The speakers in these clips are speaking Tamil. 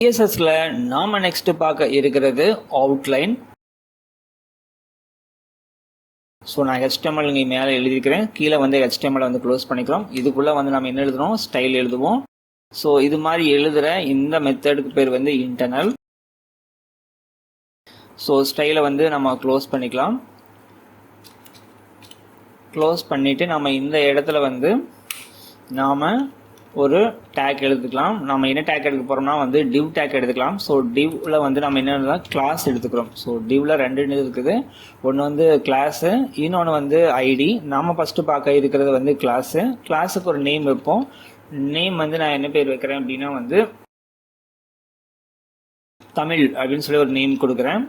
CSSல நாம நெக்ஸ்ட் பார்க்க இருக்கிறது அவுட்லைன். ஸோ நான் HTML இங்கே மேலே எழுதியிருக்கிறேன், கீழே வந்து HTML வந்து க்ளோஸ் பண்ணிக்கிறோம். இதுக்குள்ளே வந்து நம்ம என்ன எழுதுறோம், ஸ்டைல் எழுதுவோம். ஸோ இது மாதிரி எழுதுகிற இந்த மெத்தடுக்கு பேர் வந்து இன்டர்னல். ஸோ ஸ்டைலை வந்து நம்ம க்ளோஸ் பண்ணிக்கலாம். க்ளோஸ் பண்ணிவிட்டு நம்ம இந்த இடத்துல வந்து நாம் ஒரு டேக் எடுத்துக்கலாம். நம்ம என்ன டேக் எடுக்க போகிறோம்னா வந்து டிவ் டேக் எடுத்துக்கலாம். ஸோ டிவ்வில் வந்து நம்ம என்ன கிளாஸ் எடுத்துக்கிறோம். ஸோ டிவ்வில் ரெண்டு இருக்குது. ஒன்று வந்து கிளாஸு, இன்னொன்று வந்து ஐடி. நாம் ஃபஸ்ட்டு பார்க்க இருக்கிறது வந்து கிளாஸு. கிளாஸுக்கு ஒரு நேம் வைப்போம். நேம் வந்து நான் என்ன பேர் வைக்கிறேன் அப்படின்னா வந்து தமிழ் அப்படின்னு சொல்லி ஒரு நேம் கொடுக்குறேன்.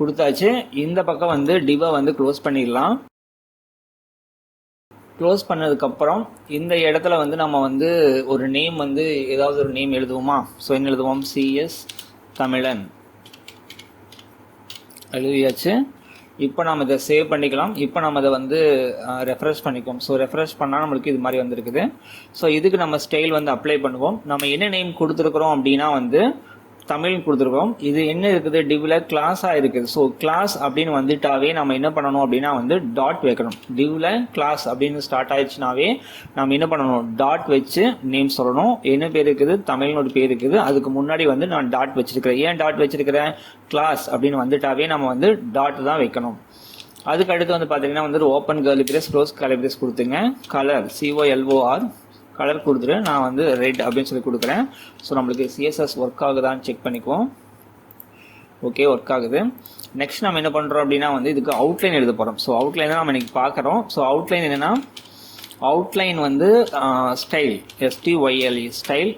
கொடுத்தாச்சு. இந்த பக்கம் வந்து டிவை வந்து க்ளோஸ் பண்ணிடலாம். க்ளோஸ் பண்ணதுக்கப்புறம் இந்த இடத்துல வந்து நம்ம வந்து ஒரு நேம் வந்து ஏதாவது ஒரு நேம் எழுதுவோமா. ஸோ என்ன எழுதுவோம், CS தமிழன் எழுதியாச்சு. இப்போ நம்ம இதை சேவ் பண்ணிக்கலாம். இப்போ நம்ம இதை வந்து ரெஃப்ரெஷ் பண்ணிக்குவோம். ஸோ ரெஃப்ரெஷ் பண்ணால் நம்மளுக்கு இது மாதிரி வந்துருக்குது. ஸோ இதுக்கு நம்ம ஸ்டைல் வந்து அப்ளை பண்ணுவோம். நம்ம என்ன நேம் கொடுத்துருக்குறோம் அப்படின்னா வந்து தமிழ் கொடுத்துருக்கோம். இது என்ன இருக்குது, டிவ்ல கிளாஸாக இருக்குது. ஸோ கிளாஸ் அப்படின்னு வந்துட்டாவே நம்ம என்ன பண்ணணும் அப்படின்னா வந்து டாட் வைக்கணும். டிவ்ல கிளாஸ் அப்படின்னு ஸ்டார்ட் ஆயிடுச்சுனாவே நம்ம என்ன பண்ணணும், டாட் வச்சு நேம் சொல்லணும். என்ன பேர் இருக்குது, தமிழ்னு ஒரு பேர் இருக்குது. அதுக்கு முன்னாடி வந்து நான் டாட் வச்சிருக்கிறேன். ஏன் டாட் வச்சிருக்கிறேன், கிளாஸ் அப்படின்னு வந்துட்டாவே நம்ம வந்து டாட் தான் வைக்கணும். அதுக்கு அடுத்து வந்து பார்த்தீங்கன்னா வந்து open curly brace close curly brace கொடுத்துங்க. கலர் COLOR கலர் கொடுத்துட்டு நான் வந்து ரெட் அப்படின்னு சொல்லி கொடுக்குறேன். ஸோ நம்மளுக்கு CSS ஒர்க் ஆகுதான்னு செக் பண்ணிக்குவோம். ஓகே, ஒர்க் ஆகுது. நெக்ஸ்ட் நம்ம என்ன பண்ணுறோம் அப்படின்னா வந்து இதுக்கு அவுட்லைன் எழுத போகிறோம். ஸோ அவுட்லைன் தான் நம்ம இன்னைக்கு பார்க்குறோம். ஸோ அவுட்லைன் என்னென்னா, அவுட்லைன் வந்து ஸ்டைல் STYLE ஸ்டைல்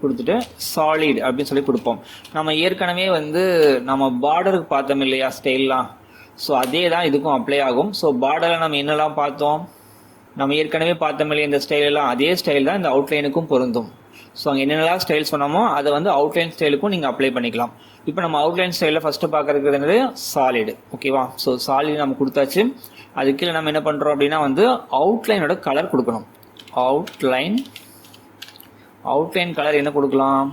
கொடுத்துட்டு சாலிட் அப்படின்னு சொல்லி கொடுப்போம். நம்ம ஏற்கனவே வந்து நம்ம பார்டருக்கு பார்த்தோம் இல்லையா ஸ்டைல்லாம், ஸோ அதே தான் இதுக்கும் அப்ளை ஆகும். ஸோ பார்டரில் நம்ம என்னெல்லாம் பார்த்தோம், நம்ம ஏற்கனவே பார்த்தோம் இல்லையா இந்த ஸ்டைல் எல்லாம், அதே ஸ்டைல் தான் இந்த அவுட்லைனுக்கும் பொருந்தும். ஸோ அங்கே என்னெல்லாம் ஸ்டைல் சொன்னோமோ அதை வந்து அவுட்லைன் ஸ்டைலுக்கும் நீங்கள் அப்ளை பண்ணிக்கலாம். இப்போ நம்ம அவுட்லைன் ஸ்டைலில் ஃபஸ்ட்டு பார்க்கறது என்னது, சாலிடு. ஓகேவா. ஸோ சாலிடு நம்ம கொடுத்தாச்சு. அது கீழே நம்ம என்ன பண்ணுறோம் அப்படின்னா வந்து அவுட்லைனோட கலர் கொடுக்கணும். அவுட்லைன் கலர் என்ன கொடுக்கலாம்,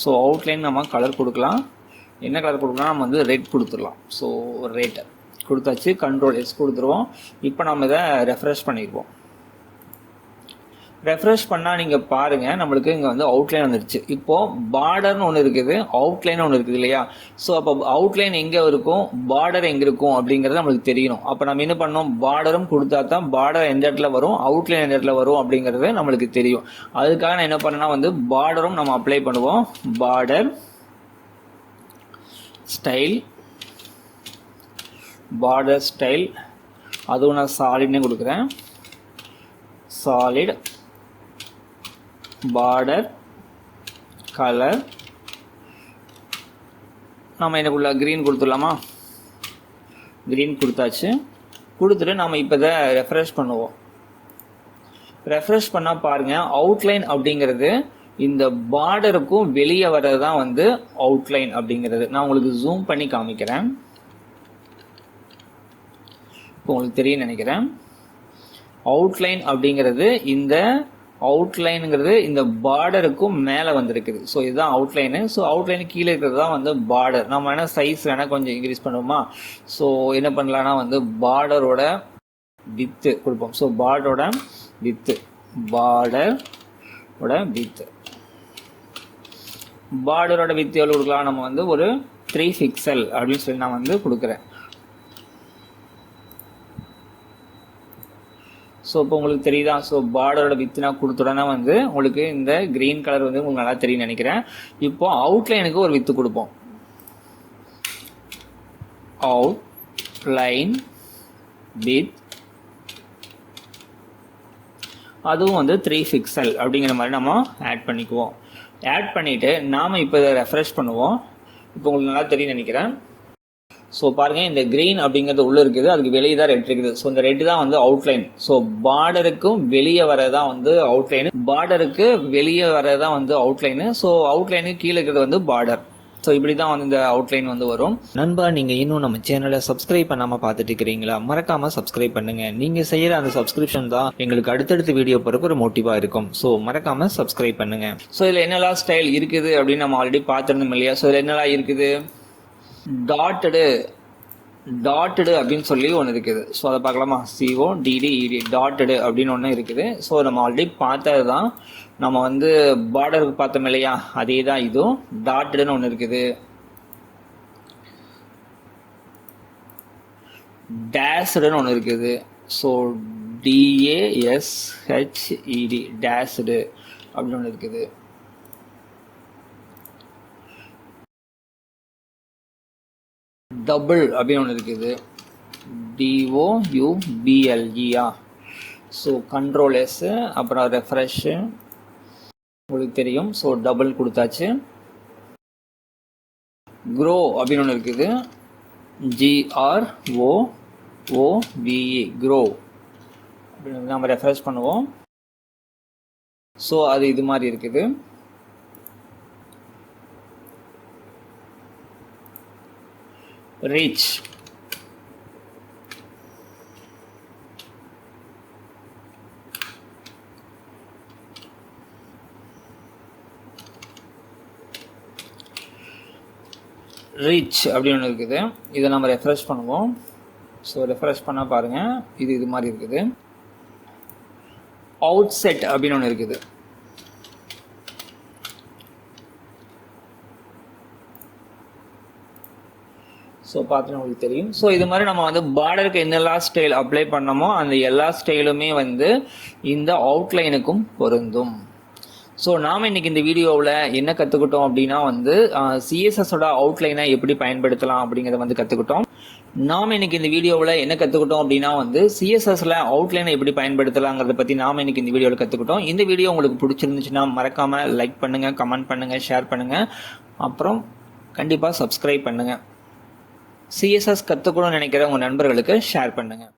ஸோ அவுட்லைன் நம்ம கலர் கொடுக்கலாம். என்ன கலர் கொடுக்கலாம், நம்ம வந்து ரெட் கொடுத்துடலாம். ஸோ ரெட் கொடுத்தாச்சு. Ctrl+S கொடுத்துருவோம். இப்போ நம்ம இதை ரெஃப்ரெஷ் பண்ணிடுவோம். ரெஃப்ரெஷ் பண்ணால் நீங்கள் பாருங்கள் நம்மளுக்கு இங்கே வந்து அவுட்லைன் வந்துருச்சு. இப்போது பார்டர்னு ஒன்று இருக்குது, அவுட்லைன் ஒன்று இருக்குது இல்லையா. ஸோ அப்போ அவுட்லைன் எங்கே இருக்கும், பார்டர் எங்கே இருக்கும் அப்படிங்கிறது நம்மளுக்கு தெரியணும். அப்போ நம்ம என்ன பண்ணோம், பார்டரும் கொடுத்தா தான் பார்டர் எந்த இடத்துல வரும், அவுட்லைன் எந்த இடத்துல வரும் அப்படிங்கிறது நம்மளுக்கு தெரியும். அதுக்காக நான் என்ன பண்ணேன்னா வந்து பார்டரும் நம்ம அப்ளை பண்ணுவோம். பார்டர் ஸ்டைல், பார்டர் ஸ்டைல், அதுவும் நான் சாலிட்னே கொடுக்குறேன். சாலிட் பார்டர் கலர் நம்ம எனக்குள்ள க்ரீன் கொடுத்துடலாமா. க்ரீன் கொடுத்தாச்சு. கொடுத்துட்டு நம்ம இப்போ இதை ரெஃப்ரெஷ் பண்ணுவோம். ரெஃப்ரெஷ் பண்ணால் பாருங்கள் அவுட்லைன் அப்படிங்கிறது இந்த பார்டருக்கும் வெளியே வர்றது தான் வந்து அவுட்லைன் அப்படிங்கிறது. நான் உங்களுக்கு ஜூம் பண்ணி காமிக்கிறேன். இப்போ உங்களுக்கு தெரியும் நினைக்கிறேன். அவுட்லைன் அப்படிங்கிறது இந்த அவுட்லைனுங்கிறது இந்த பார்டருக்கும் மேலே வந்திருக்குது. ஸோ இதுதான் அவுட்லைனு. ஸோ அவுட்லைனு கீழே இருக்கிறது தான் வந்து பார்டர். நம்ம வேணால் சைஸ் வேணால் கொஞ்சம் இன்க்ரீஸ் பண்ணுவோமா. ஸோ என்ன பண்ணலான்னா வந்து பார்டரோட வித்து கொடுப்போம். ஸோ பார்டரோட வித்து, பார்டரோட வித்து எவ்வளோ கொடுக்கலாம், நம்ம வந்து ஒரு 3 பிக்சல் அப்படின்னு சொல்லி நான் வந்து கொடுக்குறேன். ஸோ இப்போ உங்களுக்கு தெரியுதா. ஸோ பார்டரோட வித்து நான் கொடுத்துடனே வந்து உங்களுக்கு இந்த க்ரீன் கலர் வந்து உங்களுக்கு நல்லா தெரியும் நினைக்கிறேன். இப்போ அவுட்லைனுக்கு ஒரு வித்து கொடுப்போம். அவுட்லைன் வித், அதுவும் வந்து 3 பிக்சல் அப்படிங்கிற மாதிரி நம்ம ஆட் பண்ணிக்குவோம். ஆட் பண்ணிவிட்டு நாம் இப்போ இதை ரெஃப்ரெஷ் பண்ணுவோம். இப்போ உங்களுக்கு நல்லா தெரியும் நினைக்கிறேன். ஸோ பாருங்கள் இந்த க்ரீன் அப்படிங்கிறது உள்ளே இருக்குது, அதுக்கு வெளியே தான் ரெட் இருக்குது. ஸோ இந்த ரெட் தான் வந்து அவுட்லைன். ஸோ பார்டருக்கும் வெளியே வரதான் வந்து அவுட்லைனு, பார்டருக்கு வெளியே வரதான் வந்து அவுட்லைனு. ஸோ அவுட்லைனுக்கு கீழே இருக்கிறது வந்து பார்டர். ஸோ இப்படி தான் வந்து இந்த அவுட்லைன் வந்து வரும். நண்பா, நீங்கள் இன்னும் நம்ம சேனலை சப்ஸ்கிரைப் பண்ணாமல் பார்த்துட்டு இருக்கிறீங்களா? மறக்காமல் சப்ஸ்கிரைப் பண்ணுங்கள். நீங்கள் செய்கிற அந்த சப்ஸ்கிரிப்ஷன் தான் எங்களுக்கு அடுத்தடுத்த வீடியோ போகிறக்கு ஒரு மோட்டிவாக இருக்கும். ஸோ மறக்காமல் சப்ஸ்கிரைப் பண்ணுங்கள். ஸோ இதில் என்னெல்லாம் ஸ்டைல் இருக்குது அப்படின்னு நம்ம ஆல்ரெடி பார்த்துருந்தோம் இல்லையா? ஸோ இதில் என்னெல்லாம் இருக்குது? டாட்டடு அப்படின்னு சொல்லி ஒன்று இருக்குது. ஸோ அதை பார்க்கலாமா? CODDED டாட்டடு அப்படின்னு ஒன்று இருக்குது. ஸோ நம்ம ஆல்ரெடி பார்த்தது தான். நம்ம வந்து பார்டருக்கு பார்த்தோம் இல்லையா? அதே தான் இதுவும். டாட்டடுன்னு ஒன்று இருக்குது. டேஸ்டுன்னு ஒன்று இருக்குது. ஸோ DASHED டேஸ்டு அப்படின்னு ஒன்று இருக்குது. டபுள் அப்படின்னு ஒன்று இருக்குது. DOUBLE. ஸோ கண்ட்ரோல் S, அப்புறம் ரெஃப்ரெஷ்ஷு உங்களுக்கு தெரியும். ஸோ டபுள் கொடுத்தாச்சு. க்ரோ அப்படின்னு ஒன்று இருக்குது. GROOVE க்ரோ அப்படின்னு நம்ம ரெஃப்ரெஷ் பண்ணுவோம். ஸோ அது இது மாதிரி இருக்குது. ரீச் அப்படின்னு ஒன்று இருக்குது. இதை நம்ம ரெஃப்ரெஷ் பண்ணுவோம். ஸோ ரெஃப்ரெஷ் பண்ணால் பாருங்கள், இது மாதிரி இருக்குது. அவுட் செட் அப்படின்னு ஒன்று இருக்குது. ஸோ பார்த்து உங்களுக்கு தெரியும். ஸோ இது மாதிரி நம்ம வந்து பார்டருக்கு என்னெல்லாம் ஸ்டைல் அப்ளை பண்ணமோ அந்த எல்லா ஸ்டைலுமே வந்து இந்த அவுட்லைனுக்கும் பொருந்தும். ஸோ நாம் இன்றைக்கி இந்த வீடியோவில் என்ன கற்றுக்கிட்டோம் அப்படின்னா வந்து சிஎஸ்எஸோட அவுட்லைனை எப்படி பயன்படுத்தலாம் அப்படிங்கிறத வந்து கற்றுக்கிட்டோம். நாம் இன்றைக்கி இந்த வீடியோவில் என்ன கற்றுக்கிட்டோம் அப்படின்னா வந்து சிஎஸ்எஸில் அவுட்லைனை எப்படி பயன்படுத்தலாங்கிறத பற்றி நாம் இன்றைக்கி இந்த வீடியோவில் கற்றுக்கிட்டோம். இந்த வீடியோ உங்களுக்கு பிடிச்சிருந்துச்சுன்னா மறக்காமல் லைக் பண்ணுங்கள், கமெண்ட் பண்ணுங்கள், ஷேர் பண்ணுங்கள், அப்புறம் கண்டிப்பாக சப்ஸ்கிரைப் பண்ணுங்கள். சிஎஸ்எஸ் கற்றுக்கணும்னு நினைக்கிற உங்கள் நண்பர்களுக்கு ஷேர் பண்ணுங்கள்.